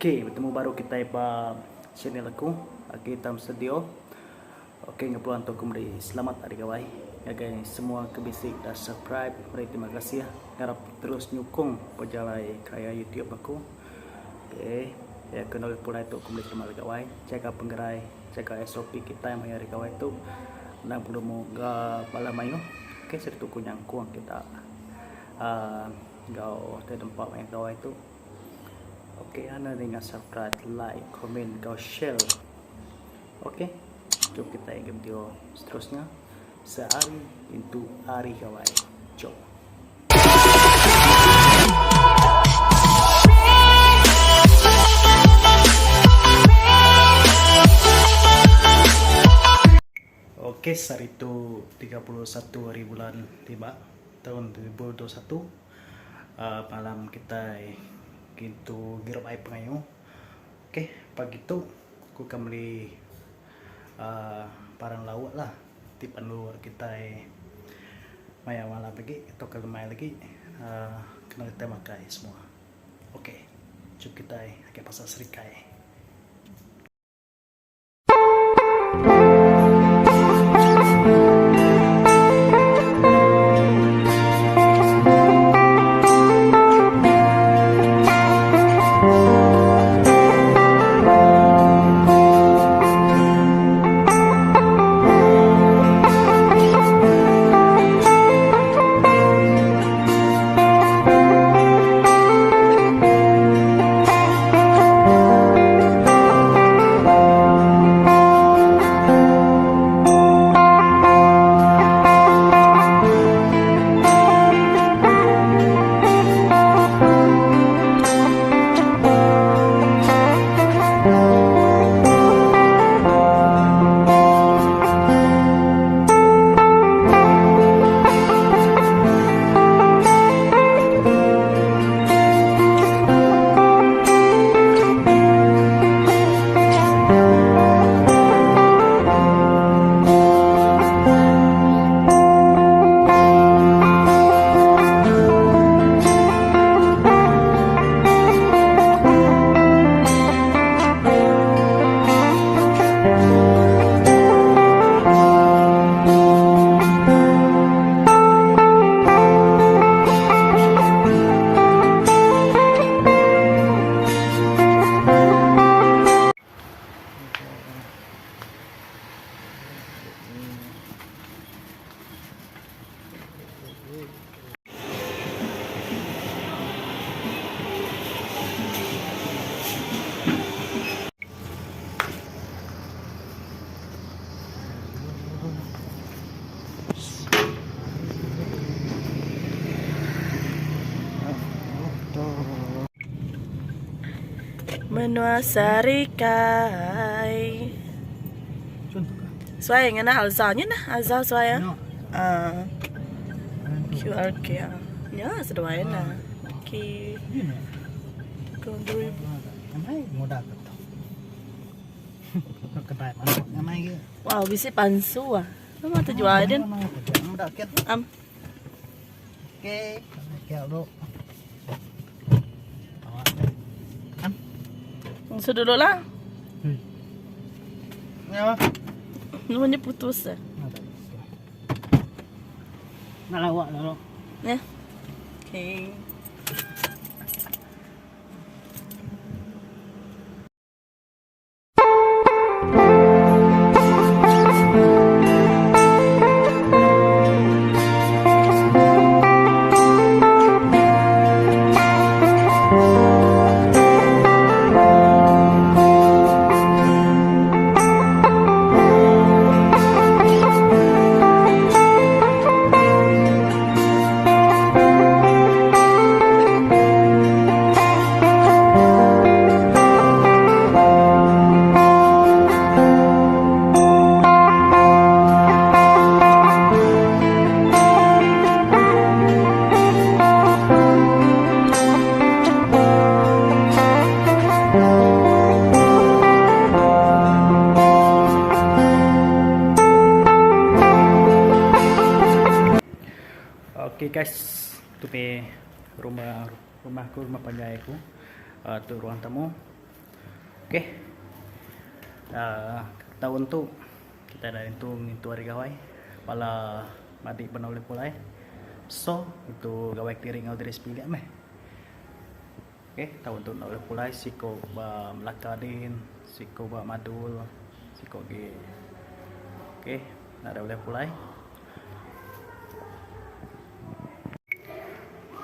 Oke, bertemu baru kita pa channel aku. Kita studio. Oke, ngapuluan to kumri. Selamat hari kawai. Guys, semua kebisik dan subscribe. Terima kasih ya. Harap terus nyukung pejalai kaya YouTube aku. Oke, ya kenal pula itu kumri sama hari kawai. Cek penggerai, cek SOP kita yang hari kawai itu. Nang belum mau pala mayo. Oke, sertu kunyang kuang kita. Gao tempat main kawai itu. Oke, anda dengan subscribe, like, komen, kau share. Oke, jom kita yang video seterusnya. Sehari itu hari kawan. Jom. Oke, hari itu 31 hari bulan 5 tahun 2021. Malam kita gitu girap air pengayo. Oke, pagi itu aku akan beli barang lauk lah di pandu kita maya malam lagi atau kalau maya lagi kena kita makai semua. Oke, cukup kita ke pasar Serikai. Menua Serikai. Xoay nga na alza nhá na alza xoay á. QR kia. Nhớ sẽ đuổi na. Ki. Con đuôi. Amai mudah betul. Kedai mana? Amai ke? Wow, bisa pansu ah. Nama tu jual din. Mudah ket. Oke. Keo dulu. Sudah dulu lah. Ya. Namanya putus ah. Nak lawak dulu. Ya. Okay. Oke guys, itu rumahku, rumah penjahitku, itu ruang tamu. Oke. Tahun tu kita dah itu hari gawai pala madi benoleh pulai. So itu gawai clearing out dari sepilihan meh. Oke, tahun tu nak boleh pulai siko ba melakadin, siko ba madul, siko ge. Oke, nak boleh pulai.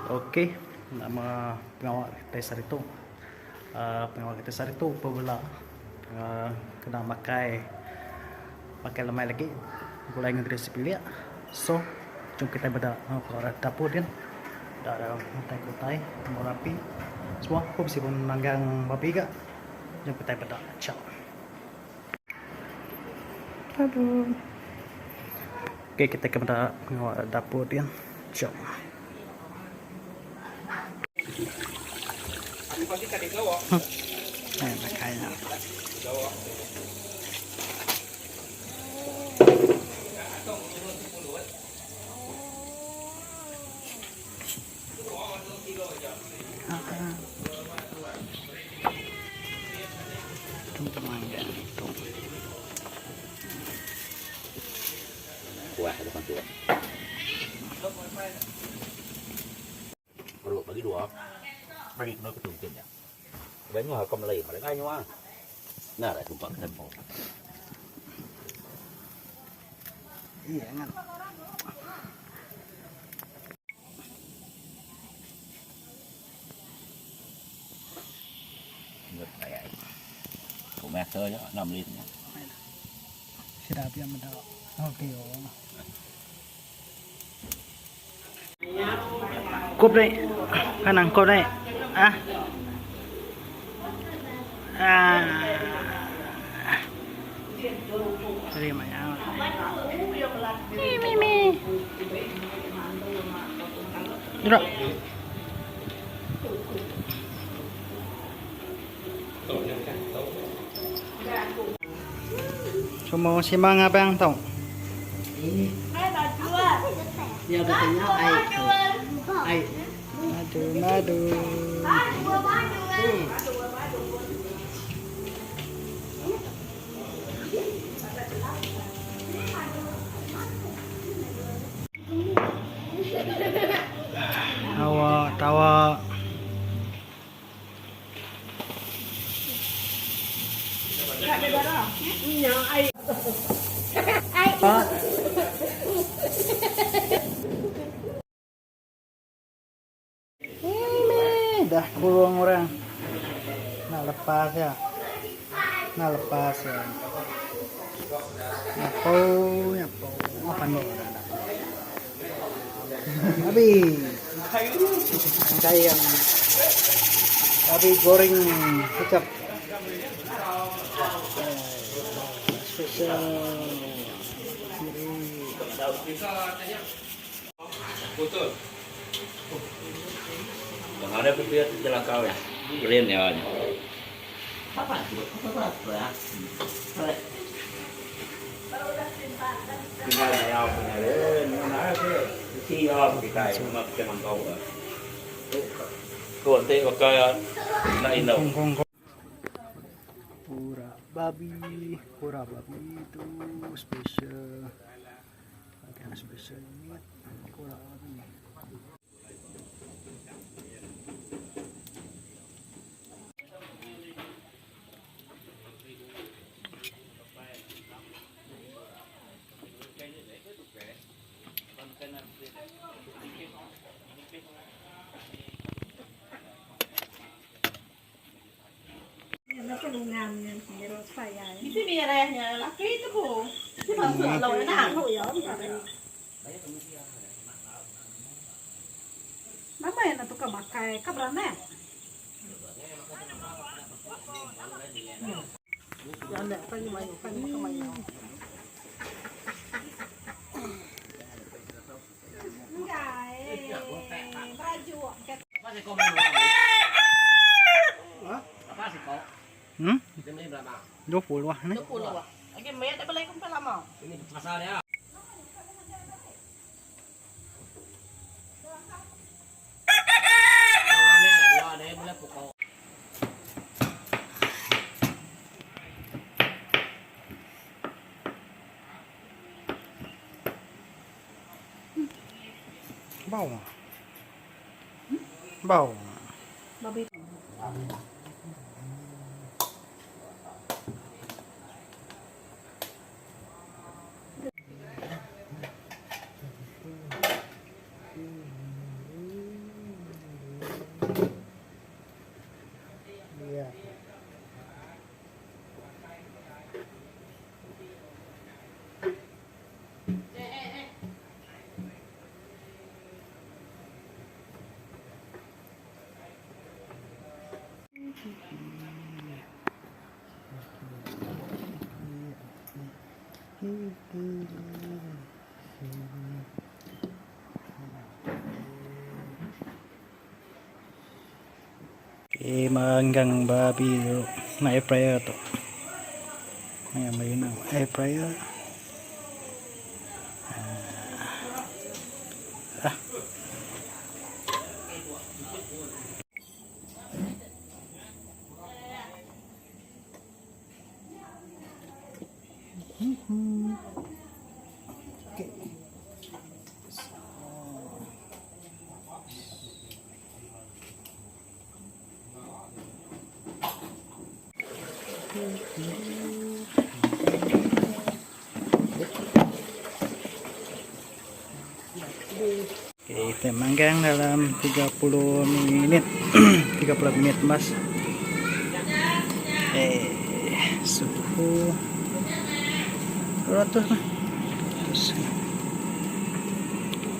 Oke, nama pengawal tesar itu apabila kena pakai lemai lagi mulai ngedri sepilia. So jom kita beda ke dapur dia ada kutai mau rapi semua aku bisa pun nanggang babi gak jom kita beda ciao. Aduh. Oke, kita ke beda dapur dia ciao. Makanya. Kuah bukan tua. Kalau bagi dua, bagi dua ketumpin ya. Bagi dua kom lagi, mereka nyawa. Nah, ada tumpang tempo. Iya kan. Ngược này. Của mẹ sơ nhá, 5 lít nhá. Sudah biar mendak. Oke. Cốp đây, khả năng cốp đây. Sorry mày áo. Mi. Được. Semua simbang apa yang tahu? Giờ được tình nhau ai Madu. Tawa. Dah kurung orang. Nak lepas ya. Nyapo. Apa nih? Tapi goreng kecap. Spesial. Betul. Yang ada pipit jalan kau ya. Keren ya. Apa ya? Tinggal ayam punya deh, mana sih? Si ayam kita cuma cuman kau lah. Kau nanti pakai lain dah. Pura babi itu spesial. Agak spesial ini. Pura babi. Nó cái đồ ngàm này thì nó phải dài. Cái bia này nhà là cái thứ khổ. Cái phần sửa lồi nó hàng hụi ốm cả đấy. Mama ya natuka makai kabrana. Yan deh, kan mayo. Hmm? 20 wah nih. 20 lah. Lagi mayat apa lagi kumpul lama. Ini pasar ya. Bau. Bau. Babi. Manggang babi tuh, na air fryer tuh. Ayan, may yun air fryer. Oke, kita manggang dalam 30 menit. 30 menit, Mas. Suhu 200 lah. Terus.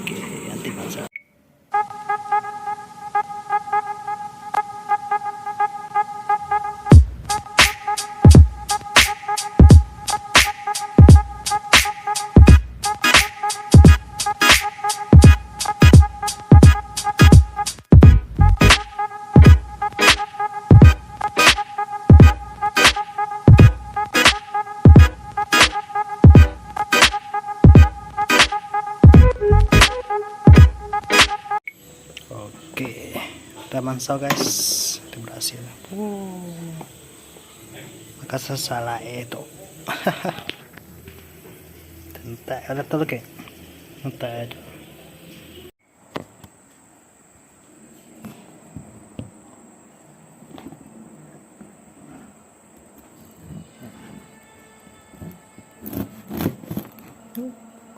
Oke, nanti masak. Oke, udah mansau guys, udah berhasil. Maka salah itu. Tentak, ada tuh kayak, tentak aja.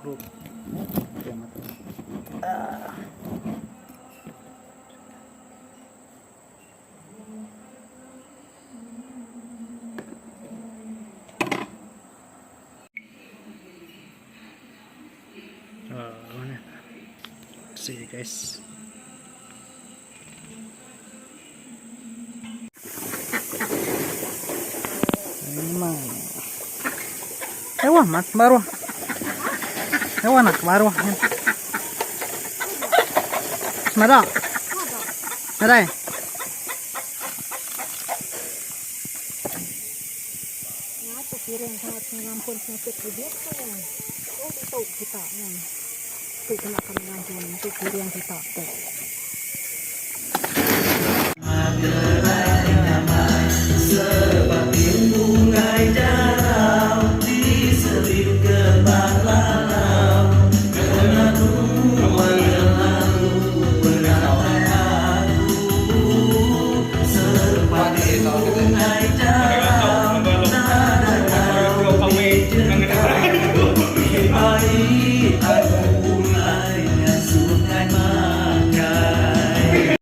Grup, see guys. Memang ewan mat baru ewan nak baru mada mada Piring sangat mengampun penyakit hidup kan. Oh, itu kita yang itu kena mengampun itu piring kita tuh. Seperti bungai dalam di selip gerbang lalau, karena Tuhan yang lalu menatap aku seperti bungai dalam nada kau baik aku mulainya sungai makai.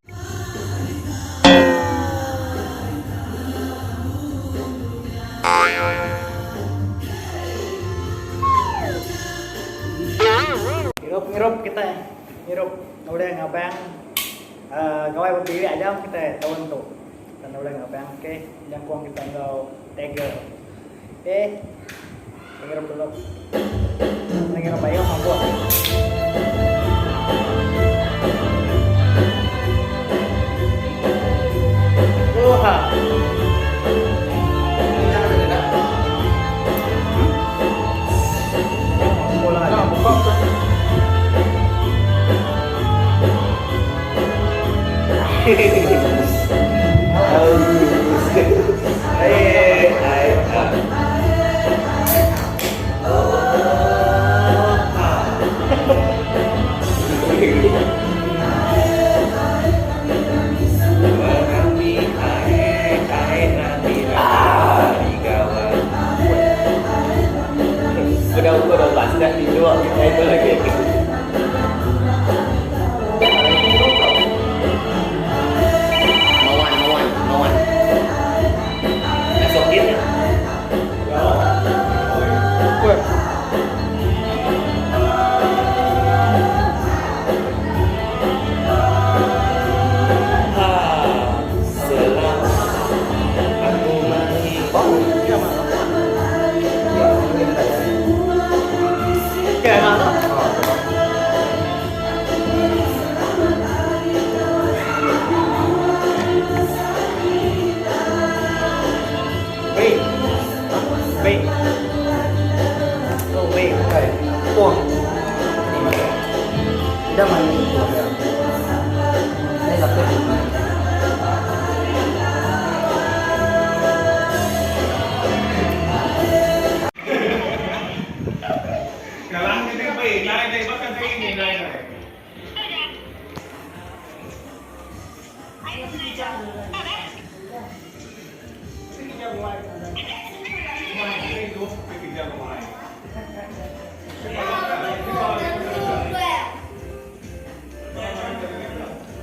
Ngirup kita ngirup udah ngabang gawai berdiri aja kita tahun tuh dan udah ngabang oke yang kuang kita nggak tegel oke ngirup dulu ngirup ayo mampu wah gue udah plastik dijual kayak itu lagi. Mauan. Masukin ya.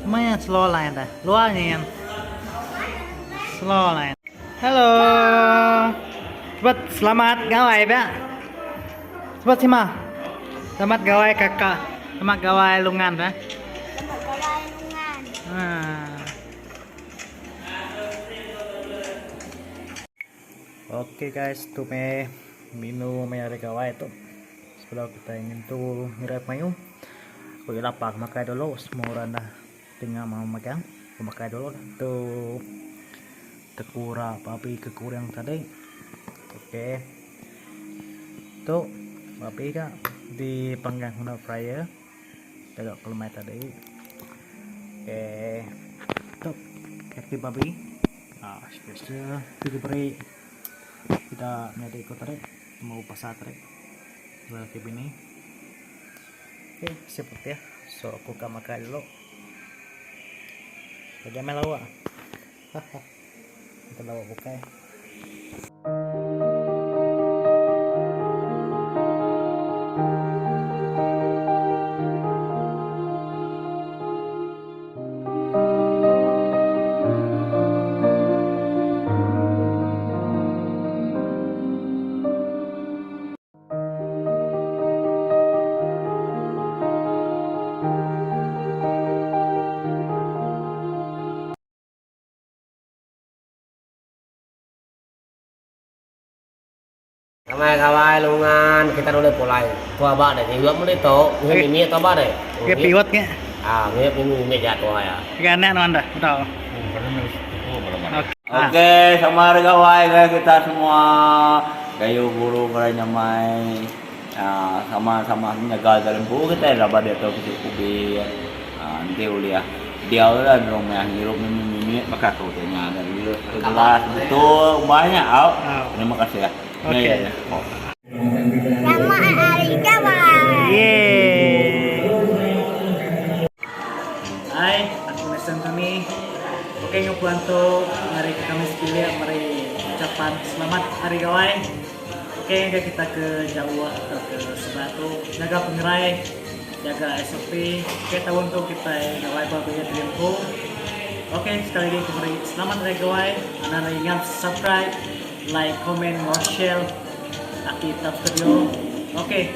Lumayan slow line dah. Lumayan. Slow line. Halo. Cepat selamat gawai, Pak. Cepat sih, mah. Selamat gawai kakak. Selamat gawai lungan, Pak. Selamat gawai lungan. Oke guys, tuh minum mayar gawai itu. Sebelum kita ingin tuh mirip mayu. Aku lapar makai dulu semua orang dah tinggal mau makan. Makai dulu tuh tekura papi kekurang tadi. Oke. Tuh papi kak dipanggang kena fryer. Tegak kelumai tadi. Oke. Tuh kaki papi. Spesial diberi kita nyari ikut tarik mau pasar tarik kayak gini. Oke seperti ya, so aku makan dulu bagaimana lawa kita lawa buka ya. Kawai lungan kita udah mulai tua ba deh hidup mulai to ini to ba deh Kayak piwat nya ini jatuh ya gana anda tahu. Oke, sama gawai guys kita semua kayu buru pada nyamai. Sama-sama nyaga dalam buku kita dapat dia tahu kita kubi. Nanti uliah dia udah di rumah hirup mimi maka kau tanya dari kelas betul banyak. Terima kasih ya. Oke. Selamat hari gawai. Yeay. Hai, aku Neston Tony. Oke, ngupuanto, mari kami sekalian, mari ucapan selamat hari gawai. Oke, kita ke Jawa atau ke Sebatu, jaga pengerai, jaga SOP. Oke, tahun tuh kita gawai babunya Dreamco. Oke, sekali lagi mari selamat hari gawai. Anda ingat subscribe, like, comment, or share. Aki Top Studio. Oke.